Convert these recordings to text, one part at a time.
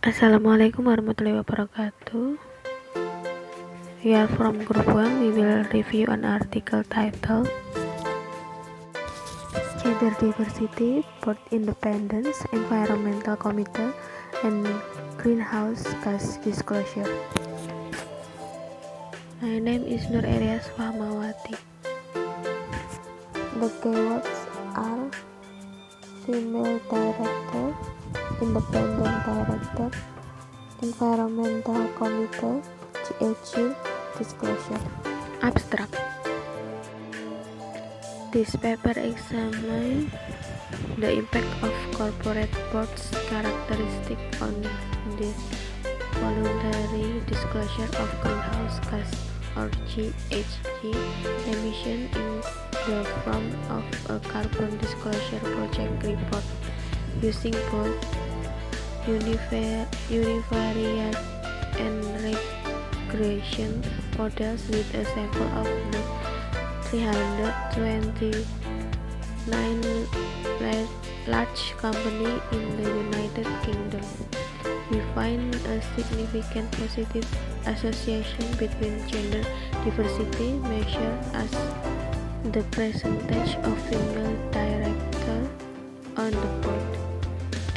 Assalamualaikum warahmatullahi wabarakatuh. We are from group 1. We will review an article titled Gender Diversity, Board Independence, Environmental Committe, and Greenhouse Gas Disclosure. My name is Nur Areas Fahmawati. The keywords are female director, independent director, environmental committe, GHG, disclosure. Abstract. This paper examines the impact of corporate boards' characteristics on the voluntary disclosure of greenhouse gas or GHG emission in the form of a carbon disclosure project report using both univariate and regression models with a sample of the 329 large companies in the United Kingdom. We find a significant positive association between gender diversity measured as the percentage of female directors on the board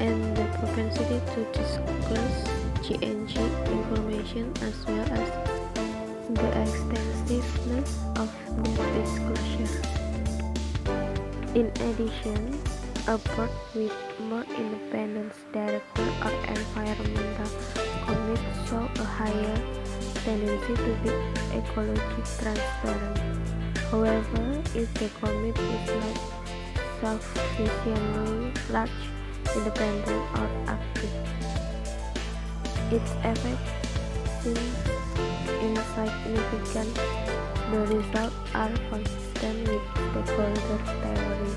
and the propensity to disclose GHG information as well as the extensiveness of the disclosure. In addition, a board with more independent director or environmental committe show a higher tendency to be ecologically transparent. However, if the committe is not sufficiently large, independent, or active, its effect seems insignificant. The results are consistent with stakeholder theory,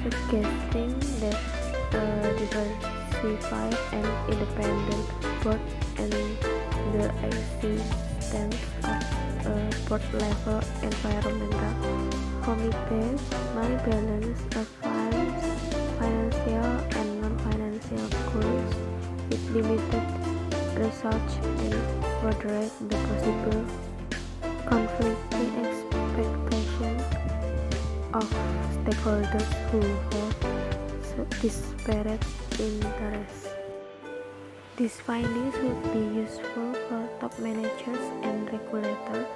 suggesting that a diversified and independent board and the existence of a board-level environmental committe may balance a financial and non-financial goals with limited research and moderate the possible conflicting expectations of stakeholders who have disparate interests. These findings would be useful for top managers and regulators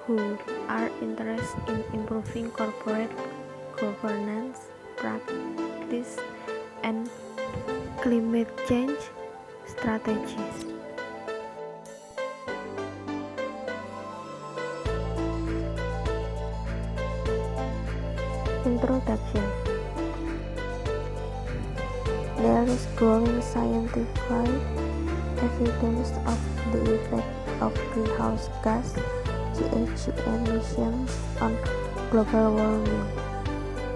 who are interested in improving corporate governance practice and climate change strategies. Introduction. There is growing scientific evidence of the effect of greenhouse gas GHG emissions on global warming.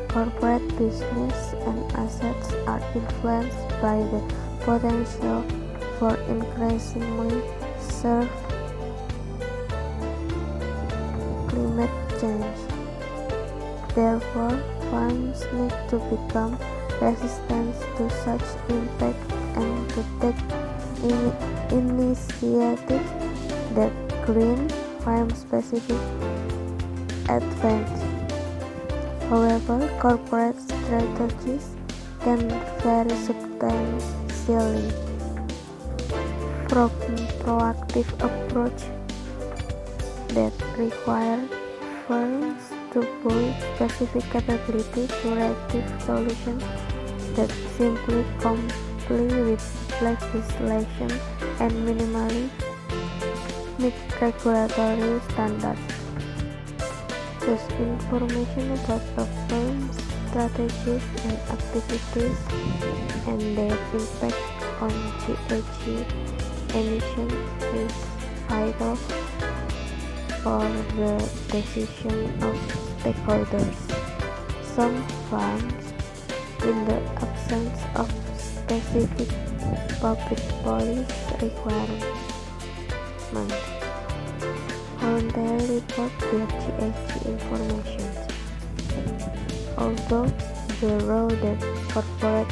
Corporate business and assets are influenced by the potential for increasingly severe climate change. Therefore, firms need to become resistant to such impact and to take initiatives that green firm-specific advantage. However, corporate strategies can vary substantially from proactive approach that require firms to build specific capabilities to reactive solutions that simply comply with legislation and minimally meet regulatory standards. Thus, information about a firm's strategies and activities and their impact on GHG emissions is vital for the decision of stakeholders. Some firms, in the absence of specific public policy requirements, voluntarily report their GHG information. Although the role that corporate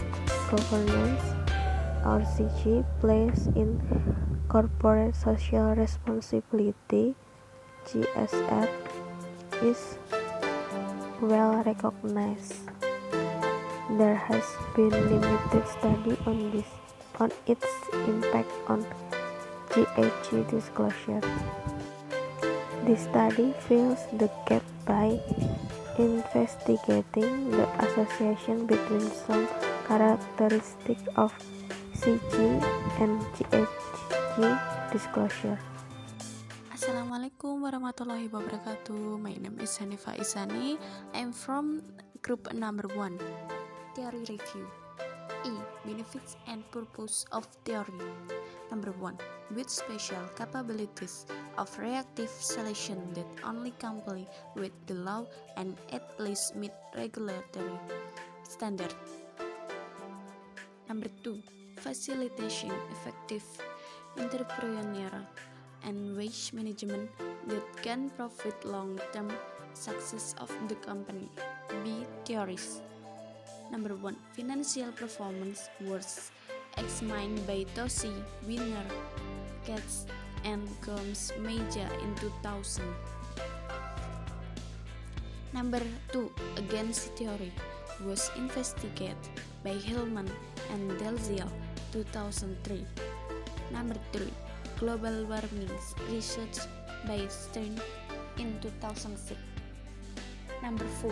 governance or CG plays in corporate social responsibility (CSR) is well recognized. There has been limited study on its impact on GHG disclosure. This study fills the gap by investigating the association between some characteristics of CG and GHG disclosure. Assalamualaikum warahmatullahi wabarakatuh. My name is Hanifa Isani. I'm from group number 1, theory review. Benefits and purpose of theory. Number 1, with special capabilities of reactive selection that only comply with the law and at least meet regulatory standard. Number 2, facilitating effective entrepreneurial and wage management that can profit long-term success of the company. Theories. Number 1, financial performance was examined by Toshi, Winner, Katz, and Gomes Meja in 2000. Number 2, against theory was investigated by Hillman and Delziel 2003. Number 3, global warming research by Stern in 2006. Number 4,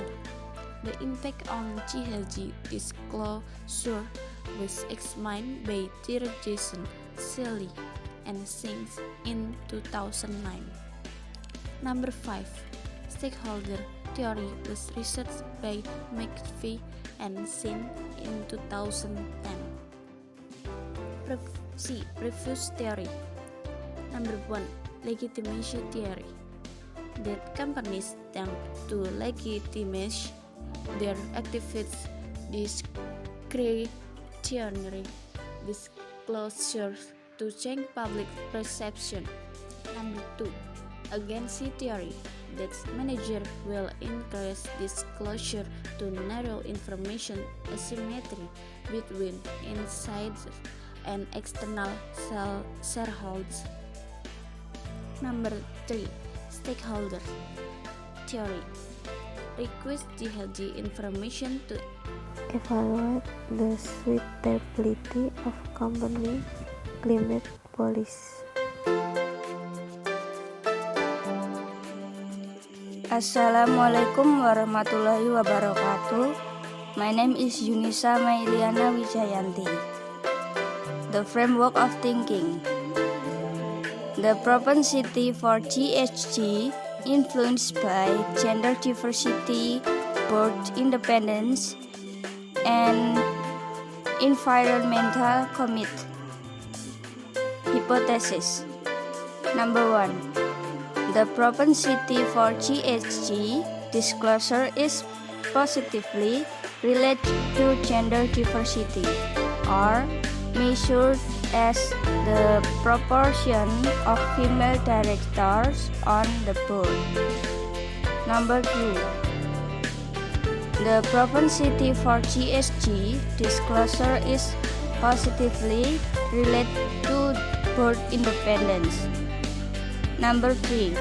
the impact on GHG disclosure was examined by Jason, Shelley, and Sings in 2009. Number 5, stakeholder theory was researched by McPhee and Sin in 2010. Previous theory. Number 1, legitimacy theory. That companies tend to legitimize their activities discretionary disclosure to change public perception. Number 2, agency theory. That manager will increase disclosure to narrow information asymmetry between insiders and external shareholders. Number 3, stakeholder theory. Request GHG information to evaluate the suitability of company climate policy. Assalamualaikum warahmatullahi wabarakatuh. My name is Yunisa Mailiana Wijayanti. The framework of thinking. The propensity for GHG influenced by gender diversity, birth independence, and environmental committe. Hypothesis. Number 1. The propensity for GHG disclosure is positively related to gender diversity, or measured as the proportion of female directors on the board. Number 2. The propensity for GHG disclosure is positively related to board independence. Number 3.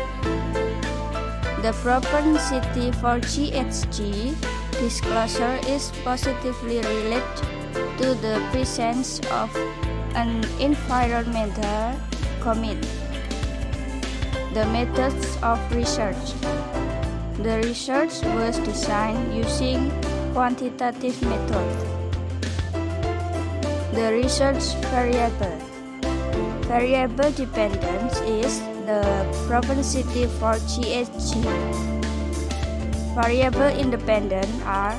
The propensity for GHG disclosure is positively related to the presence of an environmental committe. The methods of research. The research was designed using quantitative method. The research variable. Variable dependence is the propensity for GHG. Variable independent are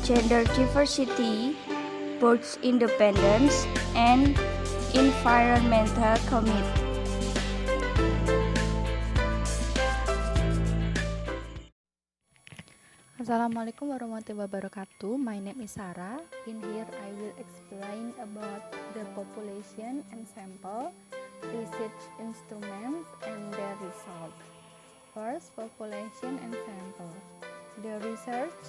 gender diversity, birth independence, and environmental committe. Assalamualaikum warahmatullahi wabarakatuh. My name is Sarah. In here I will explain about the population and sample, research instruments, and their results. First, population and sample. The research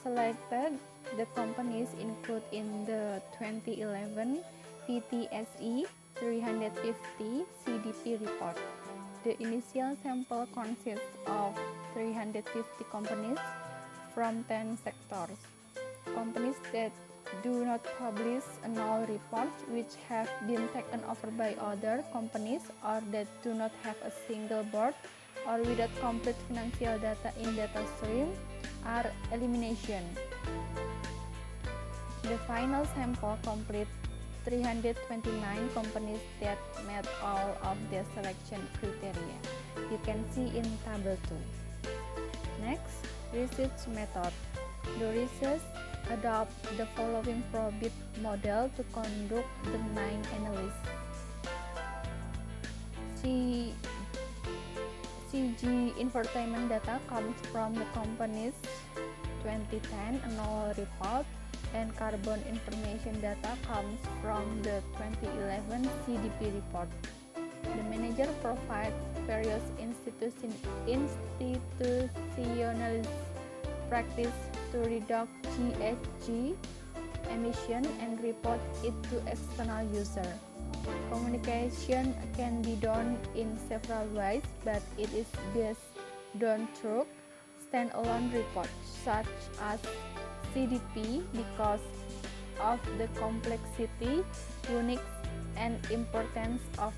selected the companies included in the 2011 VTSE 350 CDP report. The initial sample consists of 350 companies from 10 sectors. Companies that do not publish annual reports, which have been taken over by other companies, or that do not have a single board or without complete financial data in data stream, are elimination. The final sample complete 329 companies that met all of the selection criteria. You can see in table 2. Next, research method. The research adopt the following probit model to conduct the 9 analysis. CG infotainment data comes from the company's 2010 annual report, and carbon information data comes from the 2011 CDP report. The manager provides various institutional practice to reduce GHG emission and report it to external user. Communication can be done in several ways, but it is best done through standalone reports such as CDP because of the complexity, uniqueness, and importance of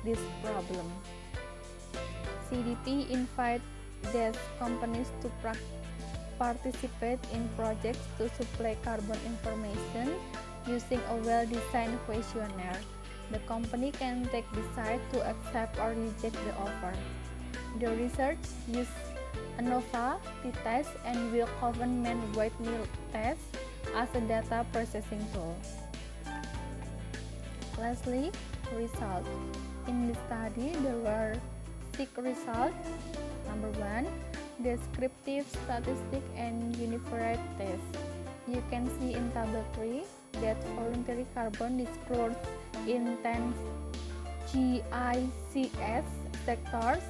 this problem. CDP invites these companies to participate in projects to supply carbon information using a well-designed questionnaire. The company can decide to accept or reject the offer. The research uses ANOVA t-test and Will Government Whitney test as a data processing tool. Lastly, results. In the study, there were 6 results. Number 1, descriptive statistic and unified test. You can see in table 3 that voluntary carbon disclosed in 10 GICS sectors.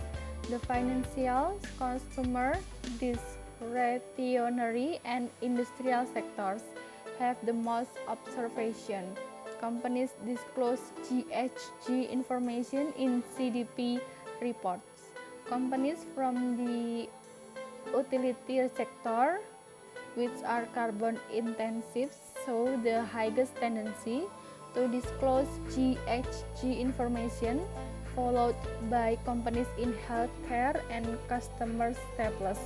The financial, consumer, discretionary, and industrial sectors have the most observation. Companies disclose GHG information in CDP reports. Companies from the utility sector, which are carbon intensive, show the highest tendency to disclose GHG information, followed by companies in healthcare and customer staples.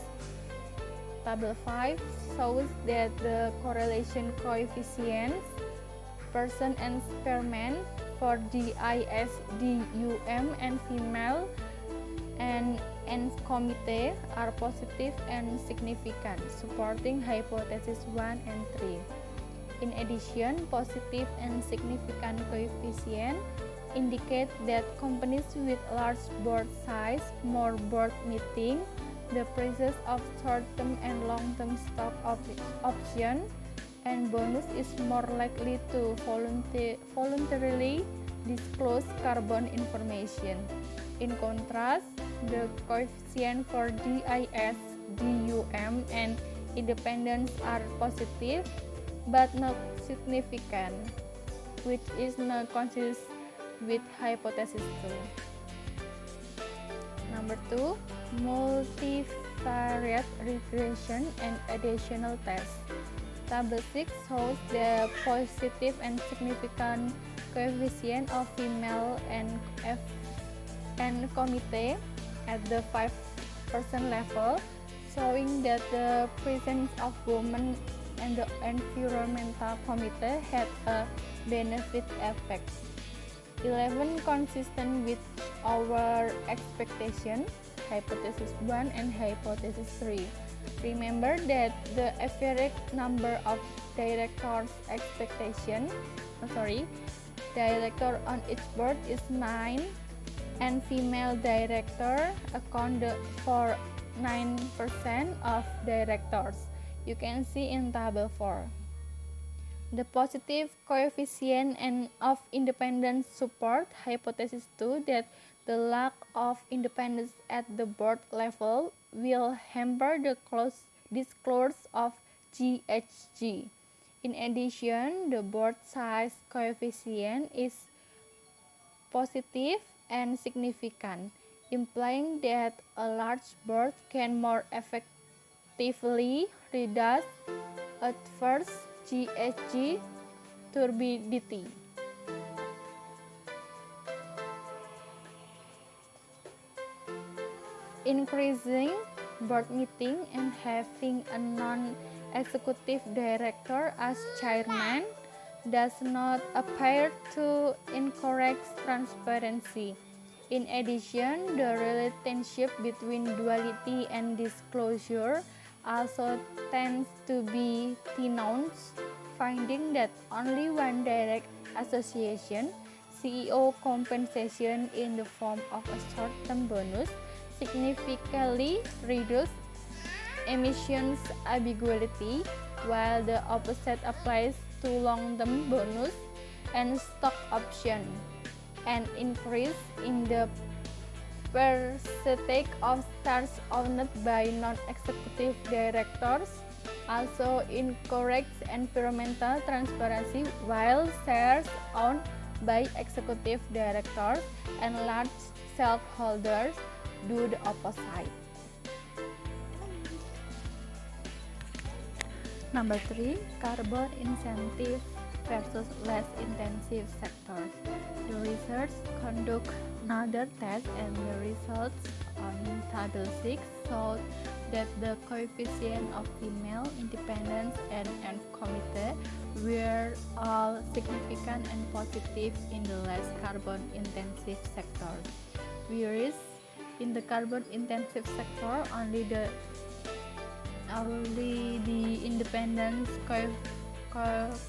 Table 5 shows that the correlation coefficients person and sperman for DIS, DUM, and female and committe are positive and significant, supporting hypothesis 1 and 3. In addition, positive and significant coefficient indicate that companies with large board size, more board meeting, the presence of short-term and long-term stock option and bonus is more likely to voluntarily disclose carbon information. In contrast, the coefficient for DIS, DUM, and independence are positive but not significant, which is not consistent with hypothesis 2. Number 2, multivariate regression and additional tests. Table 6 shows the positive and significant coefficient of female and committe at the 5% level, showing that the presence of women and the environmental committe had a benefit effect. 11 consistent with our expectation, hypothesis 1 and hypothesis 3. Remember that the average number of director on each board is 9, and female director account for 9% of directors. You can see in table 4. The positive coefficient and of independence support hypothesis 2 that the lack of independence at the board level will hamper the disclosure of GHG. In addition, the board size coefficient is positive and significant, implying that a large board can more effectively reduce adverse GHG turbidity. Increasing board meeting and having a non-executive director as chairman does not appear to encourage transparency. In addition, the relationship between duality and disclosure also tends to be denounced, finding that only one direct association, CEO compensation in the form of a short-term bonus, significantly reduce emissions ambiguity, while the opposite applies to long-term bonus and stock option. An increase in the percentage of shares owned by non-executive directors also encourages environmental transparency, while shares owned by executive directors and large shareholders do the opposite. Number 3, carbon incentive versus less intensive sectors. The research conducted another test and the results on table 6 showed that the coefficient of female independence and committe were all significant and positive in the less carbon intensive sectors, whereas in the carbon intensive sector only the independence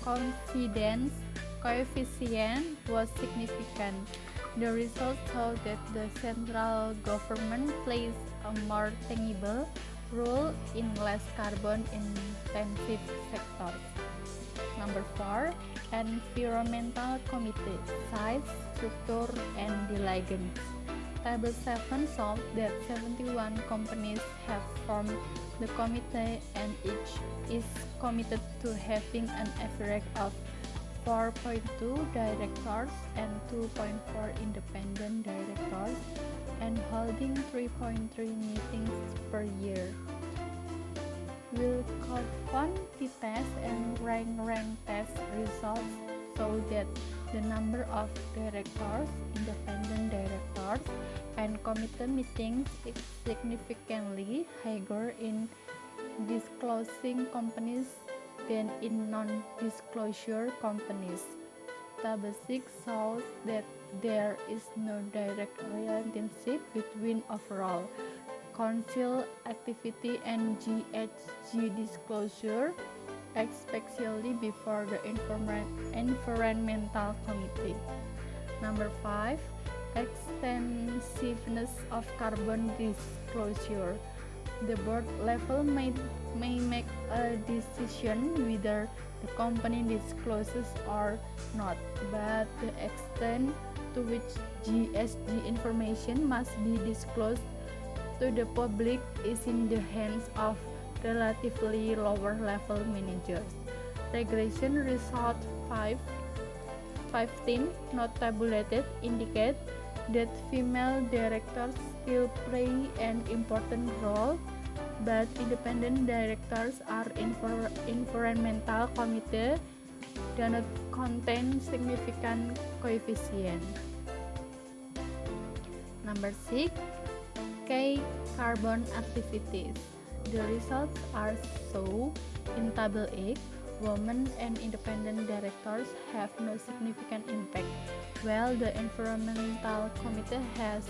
confidence coefficient was significant. The results show that the central government plays a more tangible role in less carbon intensive sectors. Number 4, environmental committee, size, structure, and delegations. Table 7 shows that 71 companies have formed the committee and each is committed to having an average of 4.2 directors and 2.4 independent directors and holding 3.3 meetings per year. Wilcoxon test and rank test results show that the number of directors, independent directors, and committee meetings is significantly higher in disclosing companies than in non-disclosure companies. Table 6 shows that there is no direct relationship between overall council activity and GHG disclosure, especially before the environmental committee. Number 5, extensiveness of carbon disclosure. The board level may make a decision whether the company discloses or not, but the extent to which GHG information must be disclosed to the public is in the hands of relatively lower level managers. Regulation result 15 not tabulated indicate that female directors still play an important role, but independent directors are environmental committee do not contain significant coefficient. Number 6, K carbon activities. The results are shown in table 8. Women and independent directors have no significant impact, while the environmental committee has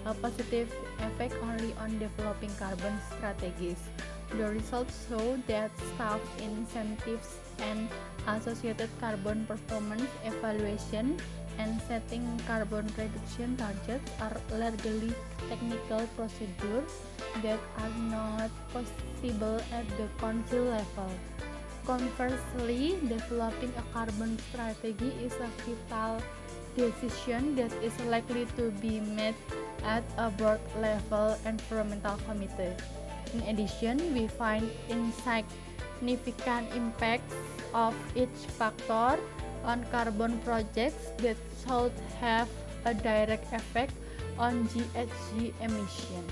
a positive effect only on developing carbon strategies. The results show that staff incentives and associated carbon performance evaluation and setting carbon reduction targets are largely technical procedures that are not possible at the council level. Conversely, developing a carbon strategy is a vital decision that is likely to be made at a board level environmental committee. In addition, we find insignificant impacts of each factor on carbon projects that should have a direct effect on GHG emission.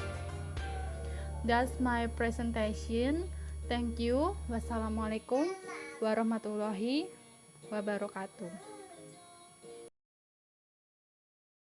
That's my presentation. Thank you. Wassalamualaikum warahmatullahi wabarakatuh.